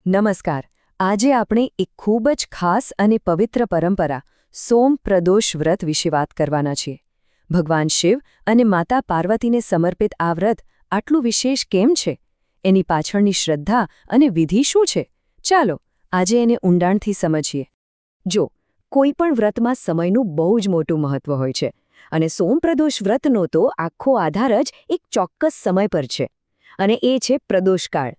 નમસ્કાર. આજે આપણે એક ખૂબ જ ખાસ અને પવિત્ર પરંપરા સોમ પ્રદોષ વ્રત વિશે વાત કરવાના છીએ. ભગવાન શિવ અને માતા પાર્વતીને સમર્પિત આ વ્રત આટલું વિશેષ કેમ છે? એની પાછળની શ્રદ્ધા અને વિધિ શું છે? ચાલો આજે એને ઊંડાણથી સમજીએ. જો કોઈ પણ વ્રતમાં સમયનું બહુ જ મોટું મહત્વ હોય છે અને સોમ પ્રદોષ વ્રતનો તો આખો આધાર જ એક ચોક્કસ સમય પર છે અને એ છે પ્રદોષકાળ.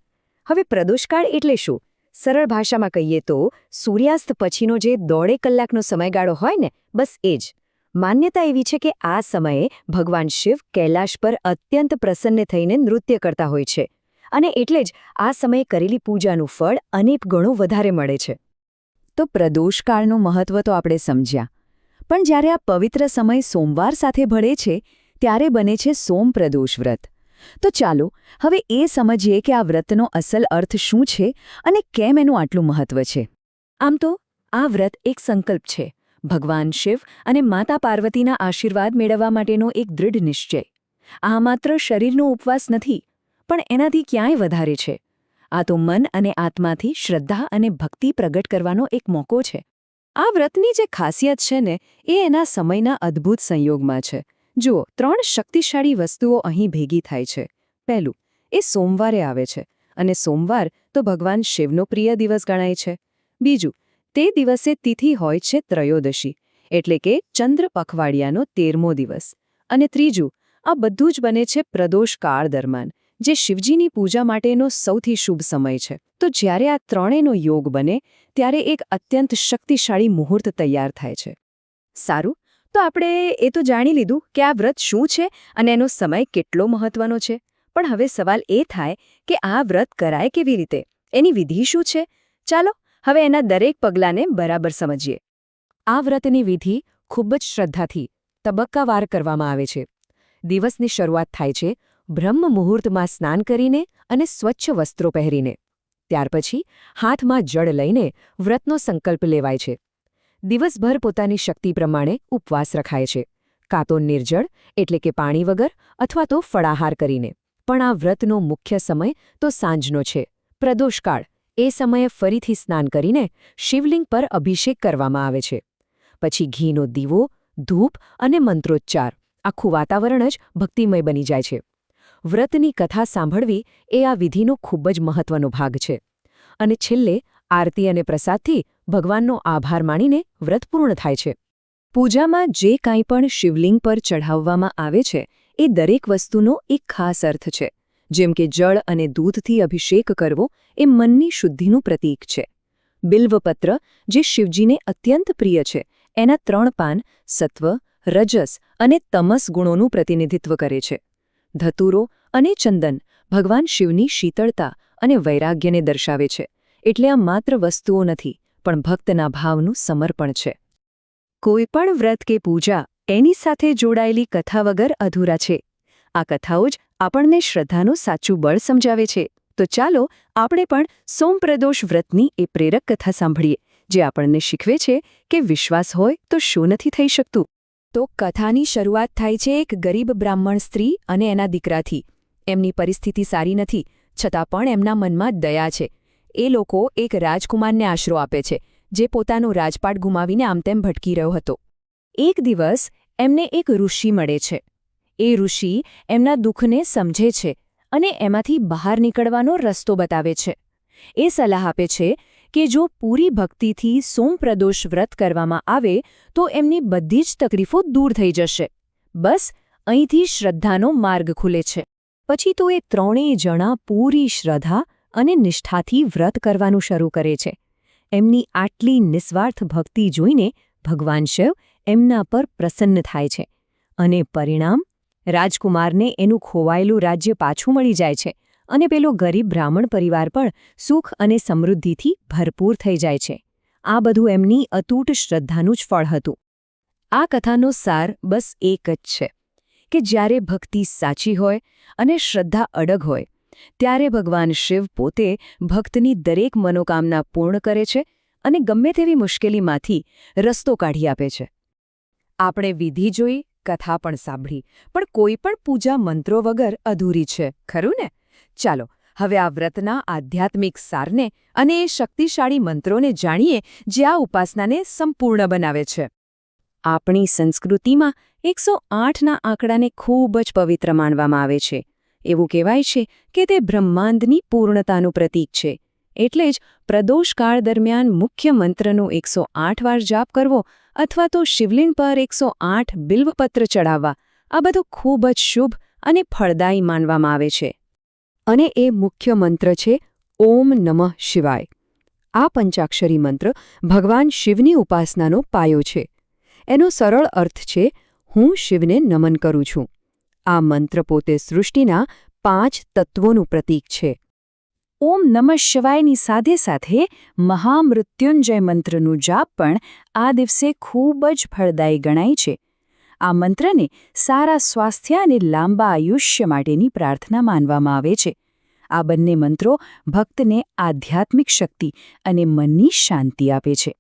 હવે પ્રદોષકાળ એટલે શું? સરળ ભાષામાં કહીએ તો સૂર્યાસ્ત પછીનો જે 1.5 કલાકનો સમયગાળો હોય ને, બસ એ જ. માન્યતા એવી છે કે આ સમયે ભગવાન શિવ કૈલાશ પર અત્યંત પ્રસન્ન થઈને નૃત્ય કરતા હોય છે અને એટલે જ આ સમયે કરેલી પૂજાનું ફળ અનેક ગણું વધારે મળે છે. તો પ્રદોષકાળનું મહત્વ તો આપણે સમજ્યા, પણ જ્યારે આ પવિત્ર સમય સોમવાર સાથે ભળે છે ત્યારે બને છે સોમ પ્રદોષ વ્રત. તો ચાલો હવે એ સમજીએ કે આ વ્રતનો અસલ અર્થ શું છે અને કેમ એનું આટલું મહત્વ છે. આમ તો આ વ્રત એક સંકલ્પ છે, ભગવાન શિવ અને માતા પાર્વતીના આશીર્વાદ મેળવવા માટેનો એક દૃઢ નિશ્ચય. આ માત્ર શરીરનો ઉપવાસ નથી, પણ એનાથી ક્યાંય વધારે છે. આ તો મન અને આત્માથી શ્રદ્ધા અને ભક્તિ પ્રગટ કરવાનો એક મોકો છે. આ વ્રતની જે ખાસિયત છે ને, એ એના સમયના અદ્ભુત સંયોગમાં છે. જુઓ, 3 શક્તિશાળી વસ્તુઓ અહીં ભેગી થાય છે. પહેલું, એ સોમવારે આવે છે અને સોમવાર તો ભગવાન શિવનો પ્રિય દિવસ ગણાય છે. બીજું, તે દિવસે તિથિ હોય છે ત્રયોદશી, એટલે કે ચંદ્ર પખવાડિયાનો 13મો દિવસ. અને ત્રીજું, આ બધું જ બને છે પ્રદોષકાળ દરમિયાન, જે શિવજીની પૂજા માટેનો સૌથી શુભ સમય છે. તો જ્યારે આ ત્રણેયનો યોગ બને ત્યારે એક અત્યંત શક્તિશાળી મુહૂર્ત તૈયાર થાય છે. સારું, તો આપણે એ તો જાણી લીધું કે આ વ્રત શું છે અને એનો સમય કેટલો મહત્વનો છે. પણ હવે સવાલ એ થાય કે આ વ્રત કરાય કેવી રીતે? એની વિધિ શું છે? ચાલો હવે એના દરેક પગલાંને બરાબર સમજીએ. આ વ્રતની વિધિ ખૂબ જ શ્રદ્ધાથી તબક્કાવાર કરવામાં આવે છે. દિવસની શરૂઆત થાય છે બ્રહ્મ મુહૂર્તમાં સ્નાન કરીને અને સ્વચ્છ વસ્ત્રો પહેરીને. ત્યાર પછી હાથમાં જળ લઈને વ્રતનો સંકલ્પ લેવાય છે. દિવસભર પોતાની શક્તિ પ્રમાણે ઉપવાસ રખાય છે, કાં તો નિર્જળ એટલે કે પાણી વગર અથવા તો ફળાહાર કરીને. પણ આ વ્રતનો મુખ્ય સમય તો સાંજનો છે, પ્રદોષકાળ. એ સમયે ફરીથી સ્નાન કરીને શિવલિંગ પર અભિષેક કરવામાં આવે છે. પછી ઘીનો દીવો, ધૂપ અને મંત્રોચ્ચાર, આખું વાતાવરણ જ ભક્તિમય બની જાય છે. વ્રતની કથા સાંભળવી એ આ વિધિનો ખૂબ જ મહત્વનો ભાગ છે. અને છેલ્લે આરતી અને પ્રસાદથી ભગવાનનો આભાર માનીને વ્રત પૂર્ણ થાય છે. પૂજામાં જે કાંઈ પણ શિવલિંગ પર ચઢાવવામાં આવે છે એ દરેક વસ્તુનો એક ખાસ અર્થ છે. જેમ કે જળ અને દૂધથી અભિષેક કરવો એ મનની શુદ્ધિનું પ્રતીક છે. બિલ્વપત્ર, જે શિવજીને અત્યંત પ્રિય છે, એના 3 પાન સત્વ, રજસ અને તમસ ગુણોનું પ્રતિનિધિત્વ કરે છે. ધતુરો અને ચંદન ભગવાન શિવની શીતળતા અને વૈરાગ્યને દર્શાવે છે. એટલે આ માત્ર વસ્તુઓ નથી, પણ ભક્તના ભાવનું સમર્પણ છે. કોઈ પણ વ્રત કે પૂજા એની સાથે જોડાયેલી કથા વગર અધૂરા છે. આ કથાઓ જ આપણને શ્રદ્ધાનું સાચું બળ સમજાવે છે. તો ચાલો આપણે પણ સોમપ્રદોષ વ્રતની એ પ્રેરક કથા સાંભળીએ, જે આપણને શીખવે છે કે વિશ્વાસ હોય તો શું નથી થઈ શકતું. તો કથાની શરૂઆત થાય છે એક ગરીબ બ્રાહ્મણ સ્ત્રી અને એના દીકરાથી. એમની પરિસ્થિતિ સારી નથી, છતાં પણ એમના મનમાં દયા છે. એ લોકો એક રાજકુમારને આશરો આપે છે, જે પોતાનો રાજપાટ ગુમાવીને આમતેમ ભટકી રહ્યો હતો. એક દિવસ એમને એક ઋષિ મળે છે. એ ઋષિ એમના દુઃખને સમજે છે અને એમાંથી બહાર નીકળવાનો રસ્તો બતાવે છે. એ સલાહ આપે છે કે જો પૂરી ભક્તિથી સોમપ્રદોષ વ્રત કરવામાં આવે તો એમની બધી જ તકલીફો દૂર થઈ જશે. બસ અહીંથી શ્રદ્ધાનો માર્ગ ખુલે છે. પછી તો એ ત્રણેય જણા પૂરી શ્રદ્ધા અને નિષ્ઠાથી વ્રત કરવાનું શરૂ કરે છે. એમની આટલી નિસ્વાર્થ ભક્તિ જોઈને ભગવાન શિવ એમના પર પ્રસન્ન થાય છે અને પરિણામ, રાજકુમારને એનું ખોવાયેલું રાજ્ય પાછું મળી જાય છે અને પેલો ગરીબ બ્રાહ્મણ પરિવાર પણ સુખ અને સમૃદ્ધિથી ભરપૂર થઈ જાય છે. આ બધું એમની અતૂટ શ્રદ્ધાનું જ ફળ હતું. આ કથાનો સાર બસ એક જ છે કે જ્યારે ભક્તિ સાચી હોય અને શ્રદ્ધા અડગ હોય, ત્યારે ભગવાન શિવ પોતે ભક્તની દરેક મનોકામના પૂર્ણ કરે છે અને ગમે તેવી મુશ્કેલીમાંથી રસ્તો કાઢી આપે છે. આપણે વિધિ જોઈ, કથા પણ સાંભળી, પણ કોઈ પણ પૂજા મંત્રો વગર અધૂરી છે, ખરું ને? ચાલો હવે આ વ્રતના આધ્યાત્મિક સારને અને એ શક્તિશાળી મંત્રોને જાણીએ જે આ ઉપાસનાને સંપૂર્ણ બનાવે છે. આપણી સંસ્કૃતિમાં 108ના આંકડાને ખૂબ જ પવિત્ર માનવામાં આવે છે. એવું કહેવાય છે કે તે બ્રહ્માંડની પૂર્ણતાનું પ્રતીક છે. એટલે જ પ્રદોષકાળ દરમિયાન મુખ્ય મંત્રનો 108 વાર જાપ કરવો અથવા તો શિવલિંગ પર 108 બિલ્વપત્ર ચડાવવા આ બધું ખૂબ જ શુભ અને ફળદાયી માનવામાં આવે છે. અને એ મુખ્ય મંત્ર છે ઓમ નમઃ શિવાય. આ પંચાક્ષરી મંત્ર ભગવાન શિવની ઉપાસનાનો પાયો છે. એનો સરળ અર્થ છે હું શિવને નમન કરું છું. આ મંત્ર પોતે સૃષ્ટિના 5 તત્વોનું પ્રતીક છે. ઓમ નમઃ શિવાયની સાથે સાથે મહામૃત્યુંજય મંત્રનું જાપ પણ આ દિવસે ખૂબ જ ફળદાયી ગણાય છે. આ મંત્રને સારા સ્વાસ્થ્ય અને લાંબા આયુષ્ય માટેની પ્રાર્થના માનવામાં આવે છે. આ બંને મંત્રો ભક્તને આધ્યાત્મિક શક્તિ અને મનની શાંતિ આપે છે.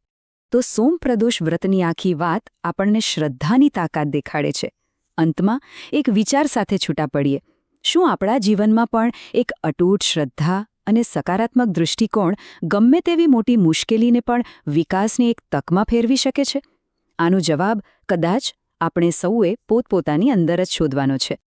તો સોમપ્રદોષ વ્રતની આખી વાત આપણને શ્રદ્ધાની તાકાત દેખાડે છે. અંતમાં એક વિચાર સાથે છૂટા પડીએ. શું આપણા જીવનમાં પણ એક અતૂટ શ્રદ્ધા અને સકારાત્મક દૃષ્ટિકોણ ગમે તેવી મોટી મુશ્કેલીને પણ વિકાસની એક તકમાં ફેરવી શકે છે? આનો જવાબ કદાચ આપણે સૌએ પોતપોતાની અંદર જ શોધવાનો છે.